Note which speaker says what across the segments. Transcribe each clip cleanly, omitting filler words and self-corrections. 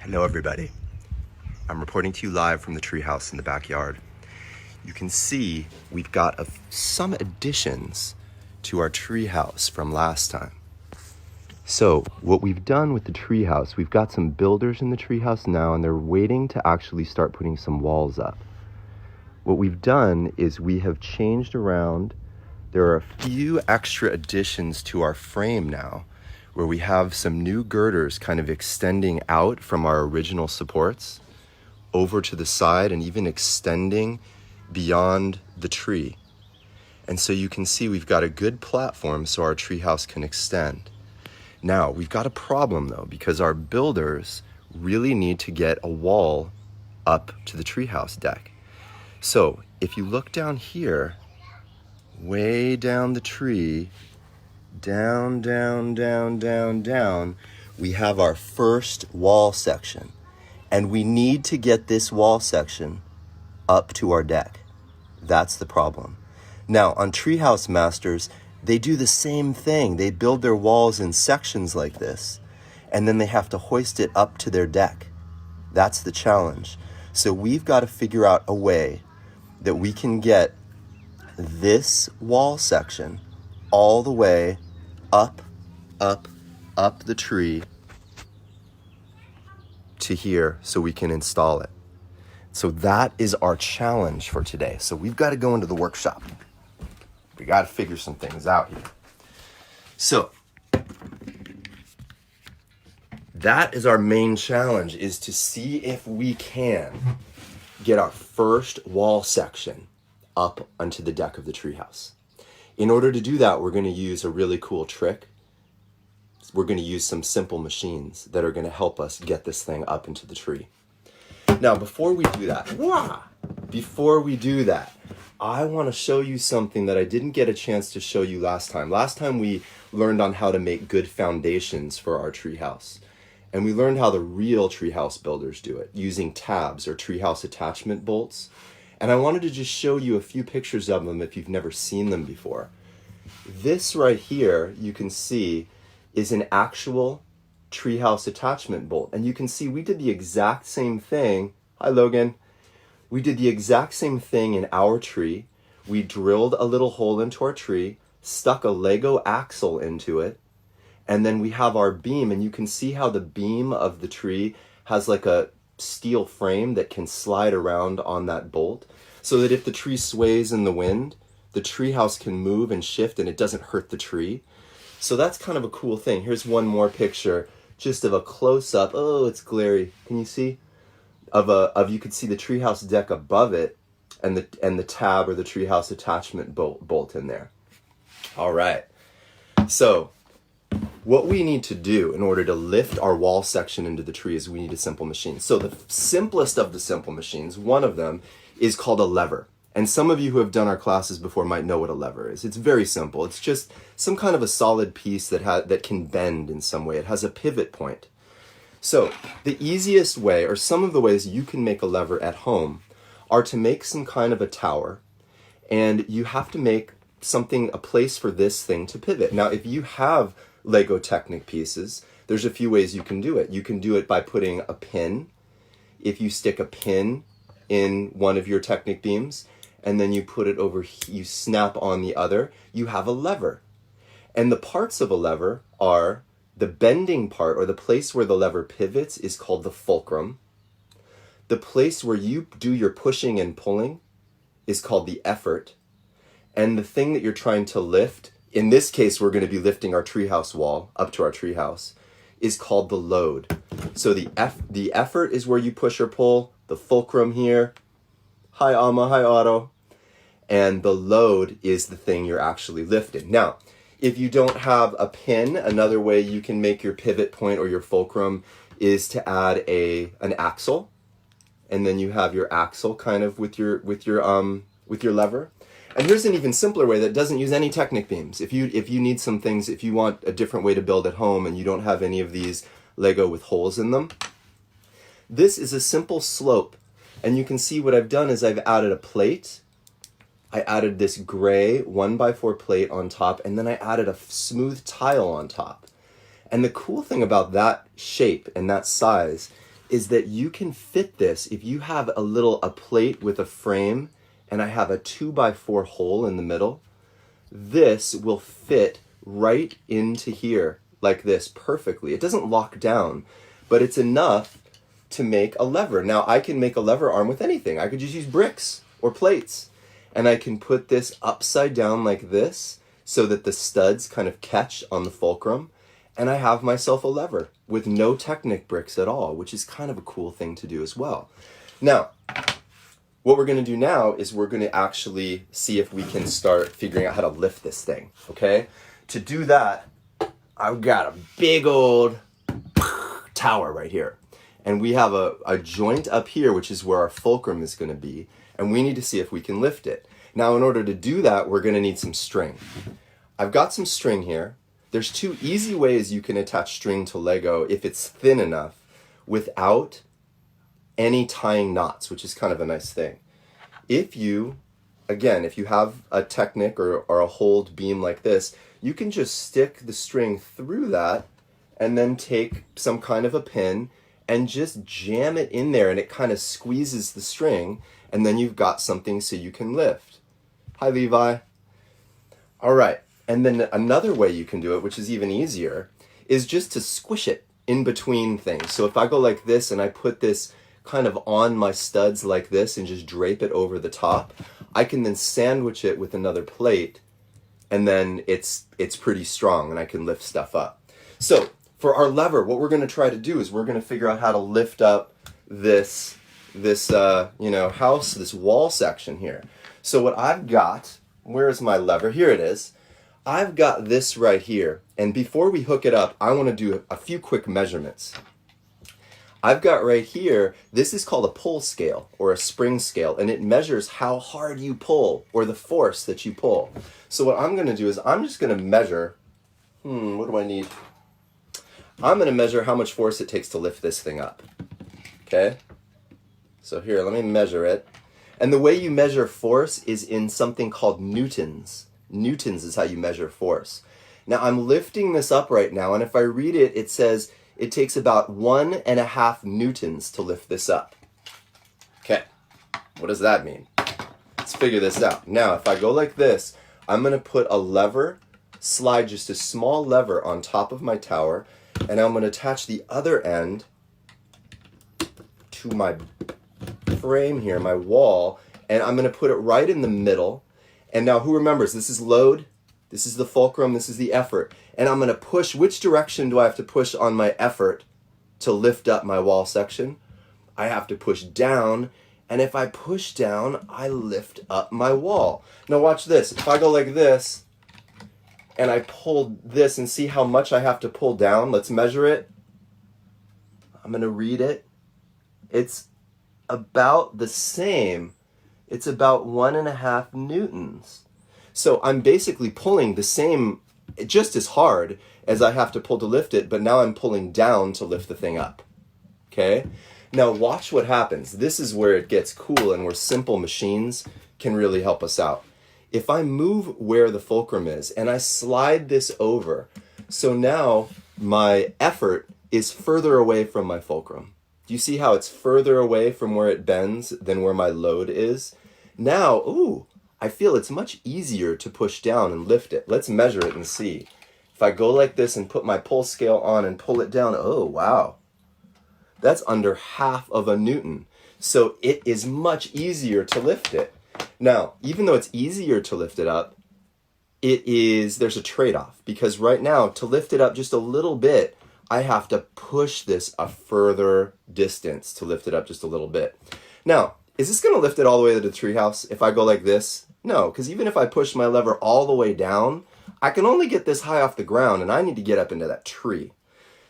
Speaker 1: Hello everybody. I'm reporting to you live from the treehouse in the backyard. You can see we've got some additions to our treehouse from last time. So what we've done with the treehouse, we've got some builders in the treehouse now and they're waiting to actually start putting some walls up. What we've done is we have changed around. There are a few extra additions to our frame now, where we have some new girders kind of extending out from our original supports over to the side and even extending beyond the tree. And so you can see we've got a good platform so our treehouse can extend. Now, we've got a problem though, because our builders really need to get a wall up to the treehouse deck. So if you look down here, way down the tree, down, we have our first wall section. And we need to get this wall section up to our deck. That's the problem. Now, on Treehouse Masters, they do the same thing. They build their walls in sections like this, and then they have to hoist it up to their deck. That's the challenge. So we've got to figure out a way that we can get this wall section all the way up the tree to here so we can install it. So that is our challenge for today. So we've got to go into the workshop. We got to figure some things out here. So that is our main challenge, is to see if we can get our first wall section up onto the deck of the treehouse. In order to do that, we're going to use a really cool trick. We're going to use some simple machines that are going to help us get this thing up into the tree. Now, before we do that, I want to show you something that I didn't get a chance to show you last time. Last time we learned on how to make good foundations for our treehouse. And we learned how the real treehouse builders do it, using tabs or treehouse attachment bolts. And I wanted to just show you a few pictures of them if you've never seen them before. This right here, you can see, is an actual treehouse attachment bolt. And you can see we did the exact same thing. Hi, Logan. We did the exact same thing in our tree. We drilled a little hole into our tree, stuck a Lego axle into it, and then we have our beam. And you can see how the beam of the tree has like a steel frame that can slide around on that bolt, so that if the tree sways in the wind, the treehouse can move and shift and it doesn't hurt the tree. So that's kind of a cool thing. Here's one more picture, just of a close-up. Oh, it's glary. Can you see? You could see the treehouse deck above it, and the tab or the treehouse attachment bolt in there. All right. So what we need to do in order to lift our wall section into the tree is we need a simple machine. So the simplest of the simple machines, one of them, is called a lever. And some of you who have done our classes before might know what a lever is. It's very simple. It's just some kind of a solid piece that can bend in some way. It has a pivot point. So the easiest way, or some of the ways you can make a lever at home, are to make some kind of a tower. And you have to make a place for this thing to pivot. Now, if you have Lego Technic pieces, there's a few ways you can do it. You can do it by putting a pin. If you stick a pin in one of your Technic beams, and then you put it over, you snap on the other, you have a lever. And the parts of a lever are the bending part, or the place where the lever pivots, is called the fulcrum. The place where you do your pushing and pulling is called the effort. And the thing that you're trying to lift, in this case, we're going to be lifting our treehouse wall up to our treehouse, is called the load. So the effort is where you push or pull, the fulcrum here. Hi, Alma. Hi, Otto. And the load is the thing you're actually lifting. Now, if you don't have a pin, another way you can make your pivot point or your fulcrum is to add an axle. And then you have your axle kind of with your lever. And here's an even simpler way that doesn't use any Technic beams. If you need some things, if you want a different way to build at home and you don't have any of these Lego with holes in them, this is a simple slope. And you can see what I've done is I've added a plate. I added this gray 1x4 plate on top, and then I added a smooth tile on top. And the cool thing about that shape and that size is that you can fit this. If you have a plate with a frame and I have a 2x4 hole in the middle, this will fit right into here like this perfectly. It doesn't lock down, but it's enough to make a lever. Now I can make a lever arm with anything. I could just use bricks or plates, and I can put this upside down like this so that the studs kind of catch on the fulcrum, and I have myself a lever with no Technic bricks at all, which is kind of a cool thing to do as well. Now, what we're going to do now is we're going to actually see if we can start figuring out how to lift this thing, okay? To do that, I've got a big old tower right here. And we have a joint up here, which is where our fulcrum is going to be, and we need to see if we can lift it. Now, in order to do that, we're going to need some string. I've got some string here. There's two easy ways you can attach string to Lego if it's thin enough without any tying knots, which is kind of a nice thing. If you have a Technic or a hold beam like this, you can just stick the string through that and then take some kind of a pin and just jam it in there, and it kind of squeezes the string, and then you've got something so you can lift. Hi, Levi. All right, and then another way you can do it, which is even easier, is just to squish it in between things. So if I go like this and I put this kind of on my studs like this and just drape it over the top, I can then sandwich it with another plate, and then it's pretty strong and I can lift stuff up. So for our lever, what we're going to try to do is we're going to figure out how to lift up this house, this wall section here. So what I've got, where's my lever? Here it is. I've got this right here, and before we hook it up, I want to do a few quick measurements. I've got right here, this is called a pull scale or a spring scale, and it measures how hard you pull or the force that you pull. So what I'm going to do is I'm just going to measure, what do I need? I'm going to measure how much force it takes to lift this thing up. Okay? So here, let me measure it. And the way you measure force is in something called newtons. Newtons is how you measure force. Now I'm lifting this up right now, and if I read it, it says it takes about 1.5 newtons to lift this up. Okay, what does that mean? Let's figure this out. Now, if I go like this, I'm going to put a lever, slide just a small lever on top of my tower, and I'm going to attach the other end to my frame here, my wall, and I'm going to put it right in the middle. And now who remembers, this is load, this is the fulcrum, this is the effort. And I'm going to push, which direction do I have to push on my effort to lift up my wall section? I have to push down, and if I push down, I lift up my wall. Now watch this, if I go like this, and I pull this and see how much I have to pull down, let's measure it. I'm going to read it. It's about the same. It's about 1.5 newtons. So I'm basically pulling the same, just as hard as I have to pull to lift it, but now I'm pulling down to lift the thing up. Okay? Now watch what happens. This is where it gets cool and where simple machines can really help us out. If I move where the fulcrum is and I slide this over, so now my effort is further away from my fulcrum. Do you see how it's further away from where it bends than where my load is? Now, I feel it's much easier to push down and lift it. Let's measure it and see. If I go like this and put my pull scale on and pull it down, oh, wow. That's under 1/2 newton. So it is much easier to lift it. Now, even though it's easier to lift it up, there's a trade-off, because right now, to lift it up just a little bit, I have to push this a further distance to lift it up just a little bit. Now, is this going to lift it all the way to the treehouse if I go like this? No, because even if I push my lever all the way down, I can only get this high off the ground, and I need to get up into that tree.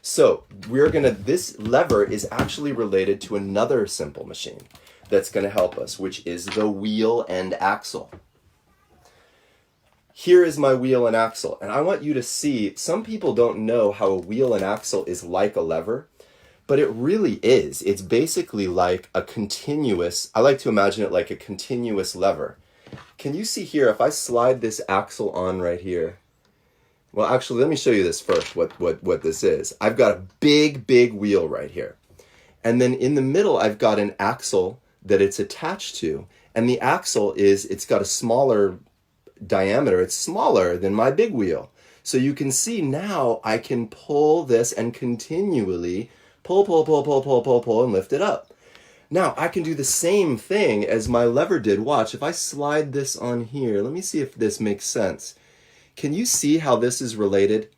Speaker 1: So this lever is actually related to another simple machine that's going to help us, which is the wheel and axle. Here is my wheel and axle, and I want you to see, some people don't know how a wheel and axle is like a lever, but it really is. It's basically like a continuous, I like to imagine it like a continuous lever. Can you see here, if I slide this axle on right here, well, actually, let me show you this first, what this is. I've got a big wheel right here. And then in the middle, I've got an axle that it's attached to. And the axle it's got a smaller diameter. It's smaller than my big wheel. So you can see now I can pull this and continually pull, and lift it up. Now I can do the same thing as my lever did. Watch, if I slide this on here, let me see if this makes sense. Can you see how this is related?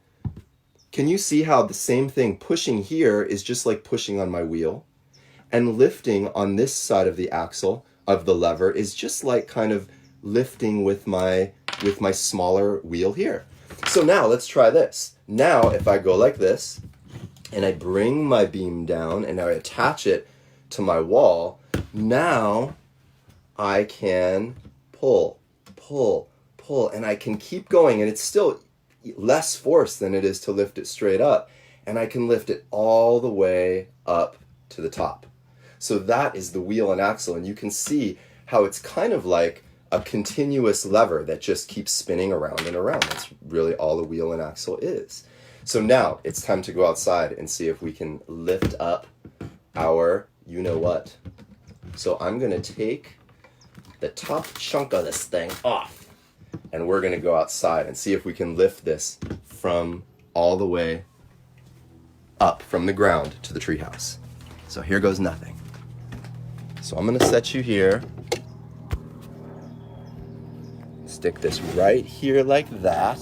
Speaker 1: Can you see how the same thing pushing here is just like pushing on my wheel? And lifting on this side of the axle of the lever is just like kind of lifting with my smaller wheel here. So now let's try this. Now if I go like this and I bring my beam down and I attach it to my wall, now I can pull, and I can keep going, and it's still less force than it is to lift it straight up, and I can lift it all the way up to the top. So that is the wheel and axle, and you can see how it's kind of like a continuous lever that just keeps spinning around and around. That's really all the wheel and axle is. So now it's time to go outside and see if we can lift up our you-know-what. So I'm going to take the top chunk of this thing off, and we're going to go outside and see if we can lift this from all the way up from the ground to the treehouse. So here goes nothing. So I'm going to set you here. Stick this right here like that.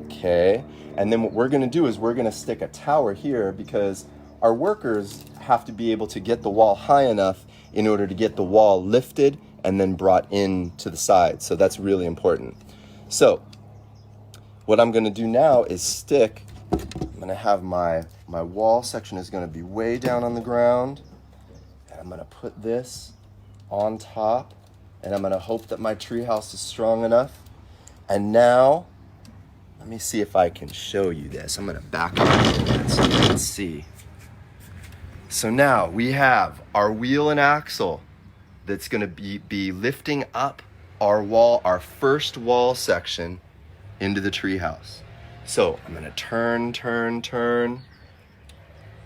Speaker 1: Okay. And then what we're going to do is we're going to stick a tower here, because our workers have to be able to get the wall high enough in order to get the wall lifted and then brought in to the side. So that's really important. So what I'm going to do now is stick, I'm going to have my wall section is going to be way down on the ground, and I'm going to put this on top, and I'm going to hope that my treehouse is strong enough. And now let me see if I can show you this. I'm going to back up a little bit so you can see. So now we have our wheel and axle that's going to be lifting up our wall, our first wall section into the treehouse. So I'm going to turn,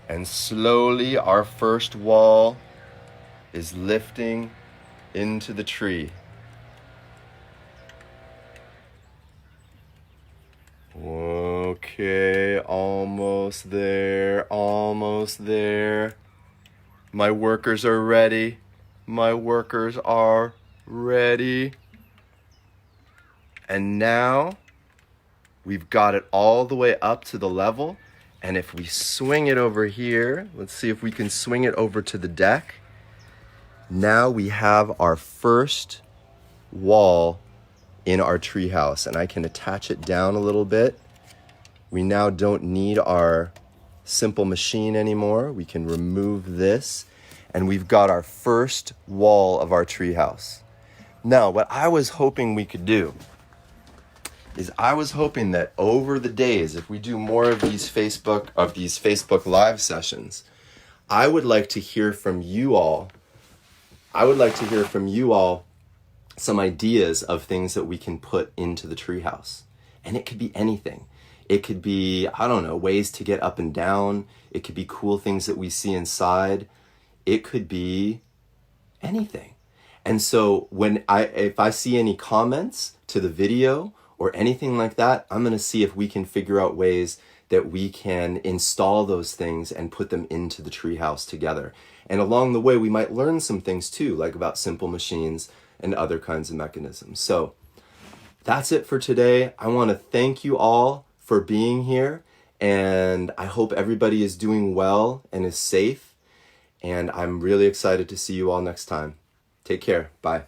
Speaker 1: and slowly our first wall is lifting into the tree. Okay, almost there. My workers are ready. And now we've got it all the way up to the level. And if we swing it over here, let's see if we can swing it over to the deck. Now we have our first wall in our treehouse, and I can attach it down a little bit. We now don't need our simple machine anymore. We can remove this, and we've got our first wall of our treehouse. Now, what I was hoping we could do is I was hoping that over the days, if we do more of these Facebook Live sessions, I would like to hear from you all. Some ideas of things that we can put into the treehouse. And it could be anything. It could be, I don't know, ways to get up and down. It could be cool things that we see inside. It could be anything. And so if I see any comments to the video or anything like that, I'm going to see if we can figure out ways that we can install those things and put them into the treehouse together. And along the way, we might learn some things too, like about simple machines and other kinds of mechanisms. So that's it for today. I want to thank you all for being here, and I hope everybody is doing well and is safe. And I'm really excited to see you all next time. Take care. Bye.